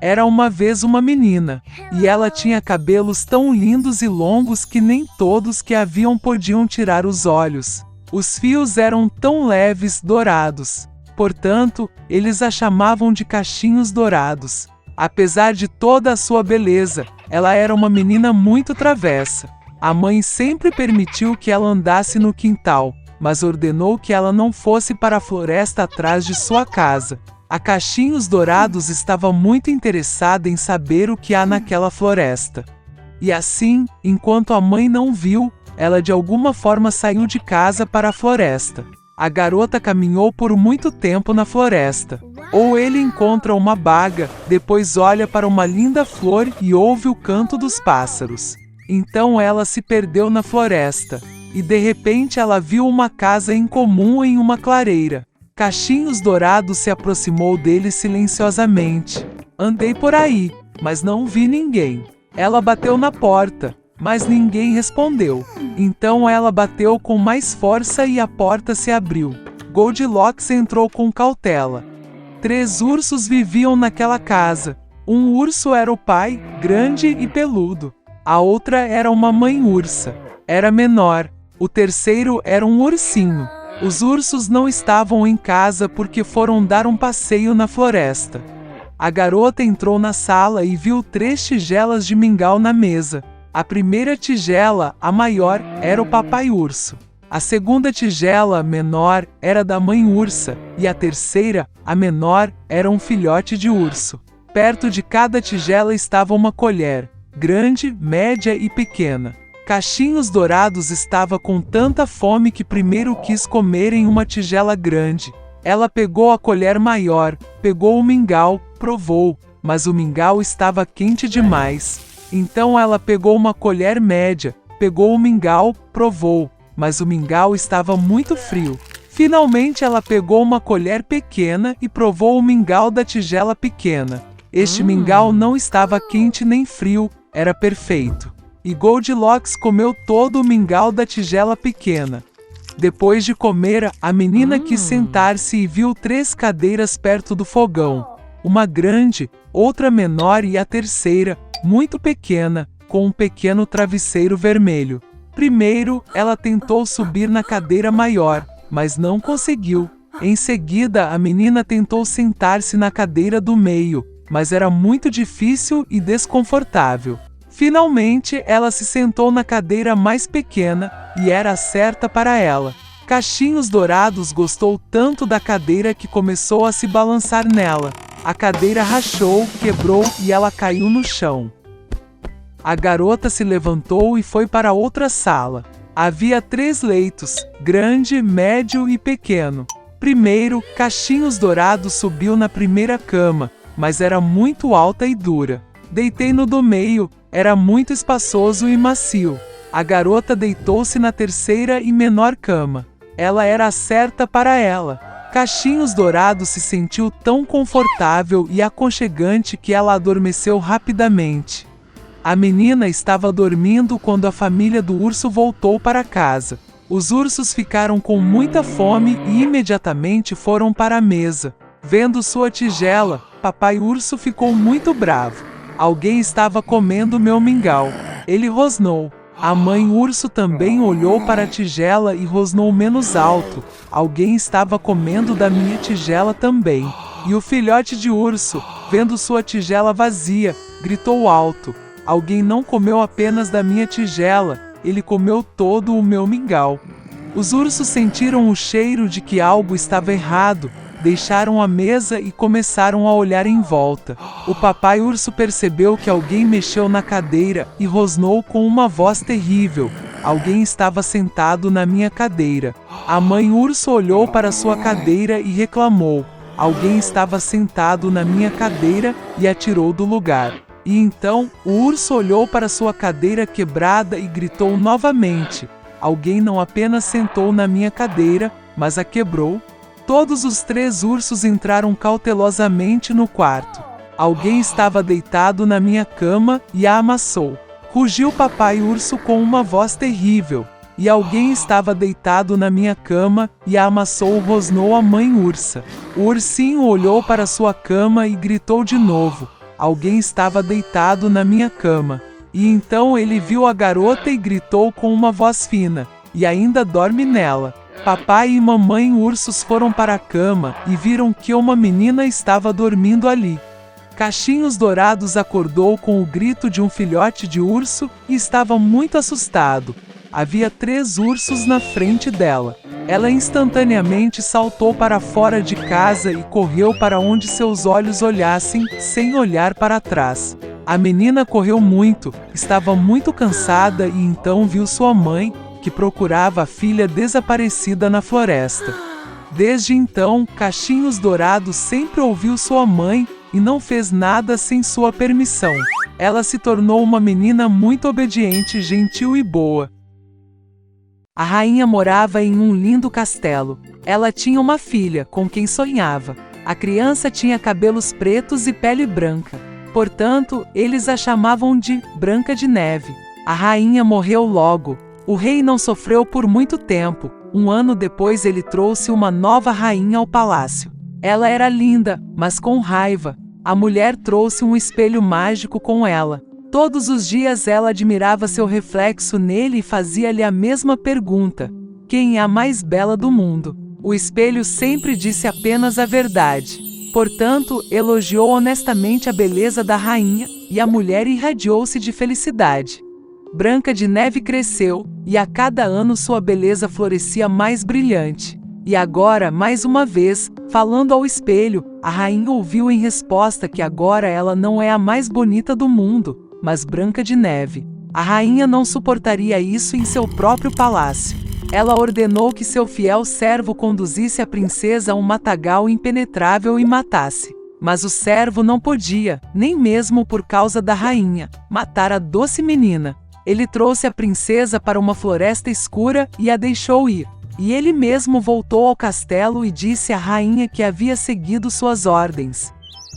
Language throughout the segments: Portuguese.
Era uma vez uma menina, e ela tinha cabelos tão lindos e longos que nem todos que a viam podiam tirar os olhos. Os fios eram tão leves, dourados. Portanto, eles a chamavam de cachinhos dourados. Apesar de toda a sua beleza, ela era uma menina muito travessa. A mãe sempre permitiu que ela andasse no quintal, mas ordenou que ela não fosse para a floresta atrás de sua casa. A Cachinhos Dourados estava muito interessada em saber o que há naquela floresta. E assim, enquanto a mãe não viu, ela de alguma forma saiu de casa para a floresta. A garota caminhou por muito tempo na floresta. Ou ele encontra uma baga, depois olha para uma linda flor e ouve o canto dos pássaros. Então ela se perdeu na floresta. E de repente ela viu uma casa incomum em uma clareira. Cachinhos Dourados se aproximou dele silenciosamente. Andei por aí, mas não vi ninguém. Ela bateu na porta, mas ninguém respondeu. Então ela bateu com mais força e a porta se abriu. Goldilocks entrou com cautela. 3 ursos viviam naquela casa. Um urso era o pai, grande e peludo. A outra era uma mãe ursa. Era menor. O terceiro era um ursinho. Os ursos não estavam em casa porque foram dar um passeio na floresta. A garota entrou na sala e viu 3 tigelas de mingau na mesa. A primeira tigela, a maior, era o papai urso. A segunda tigela, menor, era da mãe ursa. E a terceira, a menor, era um filhote de urso. Perto de cada tigela estava uma colher, grande, média e pequena. Cachinhos Dourados estava com tanta fome que primeiro quis comer em uma tigela grande. Ela pegou a colher maior, pegou o mingau, provou, mas o mingau estava quente demais. Então ela pegou uma colher média, pegou o mingau, provou, mas o mingau estava muito frio. Finalmente ela pegou uma colher pequena e provou o mingau da tigela pequena. Este mingau não estava quente nem frio, era perfeito. E Goldilocks comeu todo o mingau da tigela pequena. Depois de comer, a menina quis sentar-se e viu 3 cadeiras perto do fogão. Uma grande, outra menor e a terceira, muito pequena, com um pequeno travesseiro vermelho. Primeiro, ela tentou subir na cadeira maior, mas não conseguiu. Em seguida, a menina tentou sentar-se na cadeira do meio, mas era muito difícil e desconfortável. Finalmente, ela se sentou na cadeira mais pequena, e era a certa para ela. Cachinhos Dourados gostou tanto da cadeira que começou a se balançar nela. A cadeira rachou, quebrou e ela caiu no chão. A garota se levantou e foi para outra sala. Havia 3 leitos, grande, médio e pequeno. Primeiro, Cachinhos Dourados subiu na primeira cama, mas era muito alta e dura. Deitei no do meio, era muito espaçoso e macio. A garota deitou-se na terceira e menor cama. Ela era a certa para ela. Cachinhos Dourados se sentiu tão confortável e aconchegante que ela adormeceu rapidamente. A menina estava dormindo quando a família do urso voltou para casa. Os ursos ficaram com muita fome e imediatamente foram para a mesa. Vendo sua tigela, papai urso ficou muito bravo. Alguém estava comendo meu mingau. Ele rosnou. A mãe urso também olhou para a tigela e rosnou menos alto. Alguém estava comendo da minha tigela também. E o filhote de urso, vendo sua tigela vazia, gritou alto. Alguém não comeu apenas da minha tigela, ele comeu todo o meu mingau. Os ursos sentiram o cheiro de que algo estava errado. Deixaram a mesa e começaram a olhar em volta. O papai urso percebeu que alguém mexeu na cadeira e rosnou com uma voz terrível. Alguém estava sentado na minha cadeira. A mãe urso olhou para sua cadeira e reclamou. Alguém estava sentado na minha cadeira e atirou do lugar. E então, o urso olhou para sua cadeira quebrada e gritou novamente. Alguém não apenas sentou na minha cadeira, mas a quebrou. Todos os 3 ursos entraram cautelosamente no quarto. Alguém estava deitado na minha cama e a amassou. Rugiu papai urso com uma voz terrível. E alguém estava deitado na minha cama e a amassou, rosnou a mãe ursa. O ursinho olhou para sua cama e gritou de novo. alguém estava deitado na minha cama. E então ele viu a garota e gritou com uma voz fina: "E ainda dorme nela?" Papai e mamãe ursos foram para a cama e viram que uma menina estava dormindo ali. Cachinhos Dourados acordou com o grito de um filhote de urso e estava muito assustado. Havia 3 ursos na frente dela. Ela instantaneamente saltou para fora de casa e correu para onde seus olhos olhassem, sem olhar para trás. A menina correu muito, estava muito cansada e então viu sua mãe, que procurava a filha desaparecida na floresta. Desde então, Cachinhos Dourados sempre ouviu sua mãe e não fez nada sem sua permissão. Ela se tornou uma menina muito obediente, gentil e boa. A rainha morava em um lindo castelo. Ela tinha uma filha, com quem sonhava. A criança tinha cabelos pretos e pele branca. Portanto, eles a chamavam de Branca de Neve. A rainha morreu logo. O rei não sofreu por muito tempo. 1 ano depois ele trouxe uma nova rainha ao palácio. Ela era linda, mas com raiva. A mulher trouxe um espelho mágico com ela. Todos os dias ela admirava seu reflexo nele e fazia-lhe a mesma pergunta: quem é a mais bela do mundo? O espelho sempre disse apenas a verdade. Portanto, elogiou honestamente a beleza da rainha, e a mulher irradiou-se de felicidade. Branca de Neve cresceu, e a cada ano sua beleza florescia mais brilhante. E agora, mais uma vez, falando ao espelho, a rainha ouviu em resposta que agora ela não é a mais bonita do mundo, mas Branca de Neve. A rainha não suportaria isso em seu próprio palácio. Ela ordenou que seu fiel servo conduzisse a princesa a um matagal impenetrável e matasse. Mas o servo não podia, nem mesmo por causa da rainha, matar a doce menina. Ele trouxe a princesa para uma floresta escura e a deixou ir. E ele mesmo voltou ao castelo e disse à rainha que havia seguido suas ordens.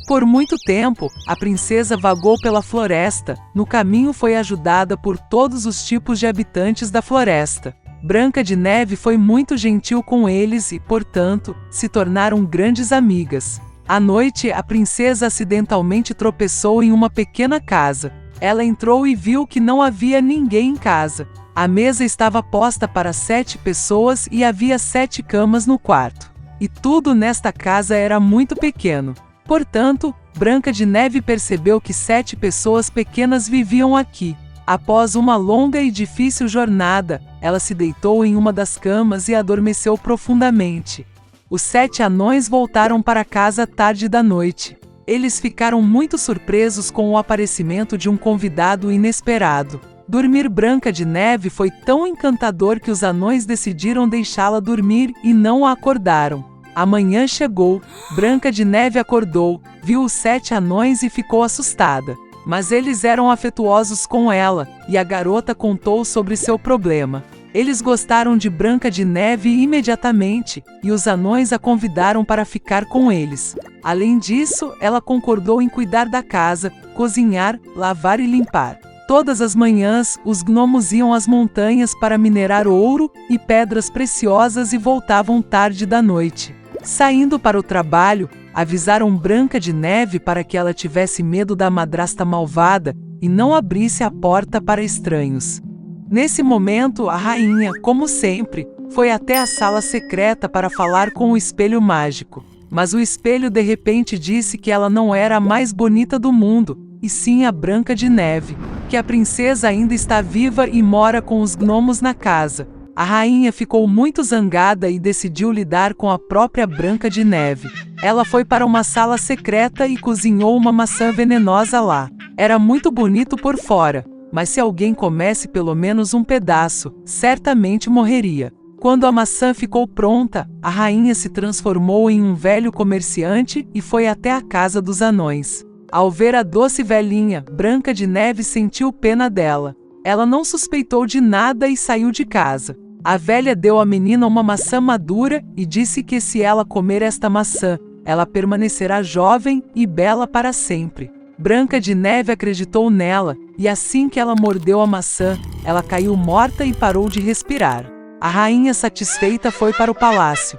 Por muito tempo, a princesa vagou pela floresta. No caminho foi ajudada por todos os tipos de habitantes da floresta. Branca de Neve foi muito gentil com eles e, portanto, se tornaram grandes amigas. À noite, a princesa acidentalmente tropeçou em uma pequena casa. Ela entrou e viu que não havia ninguém em casa. A mesa estava posta para 7 pessoas e havia 7 camas no quarto. E tudo nesta casa era muito pequeno. Portanto, Branca de Neve percebeu que 7 pessoas pequenas viviam aqui. Após uma longa e difícil jornada, ela se deitou em uma das camas e adormeceu profundamente. Os 7 anões voltaram para casa tarde da noite. Eles ficaram muito surpresos com o aparecimento de um convidado inesperado. Dormir Branca de Neve foi tão encantador que os anões decidiram deixá-la dormir e não a acordaram. A manhã chegou, Branca de Neve acordou, viu os 7 anões e ficou assustada. Mas eles eram afetuosos com ela, e a garota contou sobre seu problema. Eles gostaram de Branca de Neve imediatamente, e os anões a convidaram para ficar com eles. Além disso, ela concordou em cuidar da casa, cozinhar, lavar e limpar. Todas as manhãs, os gnomos iam às montanhas para minerar ouro e pedras preciosas e voltavam tarde da noite. Saindo para o trabalho, avisaram Branca de Neve para que ela tivesse medo da madrasta malvada e não abrisse a porta para estranhos. Nesse momento, a rainha, como sempre, foi até a sala secreta para falar com o espelho mágico. Mas o espelho de repente disse que ela não era a mais bonita do mundo, e sim a Branca de Neve, que a princesa ainda está viva e mora com os gnomos na casa. A rainha ficou muito zangada e decidiu lidar com a própria Branca de Neve. Ela foi para uma sala secreta e cozinhou uma maçã venenosa lá. Era muito bonito por fora, mas se alguém comesse pelo menos um pedaço, certamente morreria. Quando a maçã ficou pronta, a rainha se transformou em um velho comerciante e foi até a casa dos anões. Ao ver a doce velhinha, Branca de Neve sentiu pena dela. Ela não suspeitou de nada e saiu de casa. A velha deu à menina uma maçã madura e disse que se ela comer esta maçã, ela permanecerá jovem e bela para sempre. Branca de Neve acreditou nela, e assim que ela mordeu a maçã, ela caiu morta e parou de respirar. A rainha satisfeita foi para o palácio.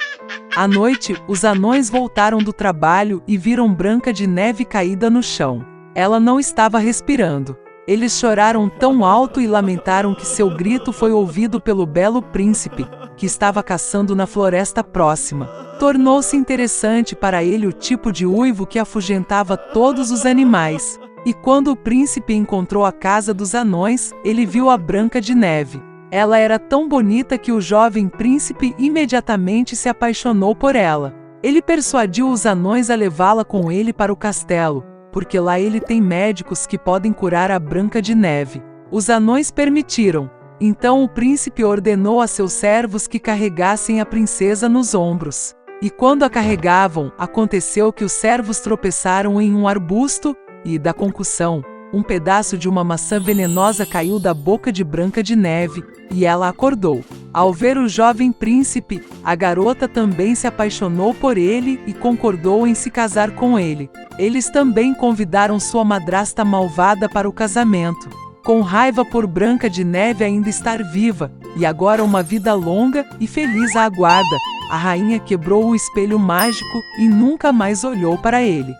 À noite, os anões voltaram do trabalho e viram Branca de Neve caída no chão. Ela não estava respirando. Eles choraram tão alto e lamentaram que seu grito foi ouvido pelo belo príncipe, que estava caçando na floresta próxima. Tornou-se interessante para ele o tipo de uivo que afugentava todos os animais. E quando o príncipe encontrou a casa dos anões, ele viu a Branca de Neve. Ela era tão bonita que o jovem príncipe imediatamente se apaixonou por ela. Ele persuadiu os anões a levá-la com ele para o castelo, porque lá ele tem médicos que podem curar a Branca de Neve. Os anões permitiram. Então o príncipe ordenou a seus servos que carregassem a princesa nos ombros. E quando a carregavam, aconteceu que os servos tropeçaram em um arbusto, e, da concussão, um pedaço de uma maçã venenosa caiu da boca de Branca de Neve, e ela acordou. Ao ver o jovem príncipe, a garota também se apaixonou por ele e concordou em se casar com ele. Eles também convidaram sua madrasta malvada para o casamento. Com raiva por Branca de Neve ainda estar viva, e agora uma vida longa e feliz a aguarda, a rainha quebrou o espelho mágico e nunca mais olhou para ele.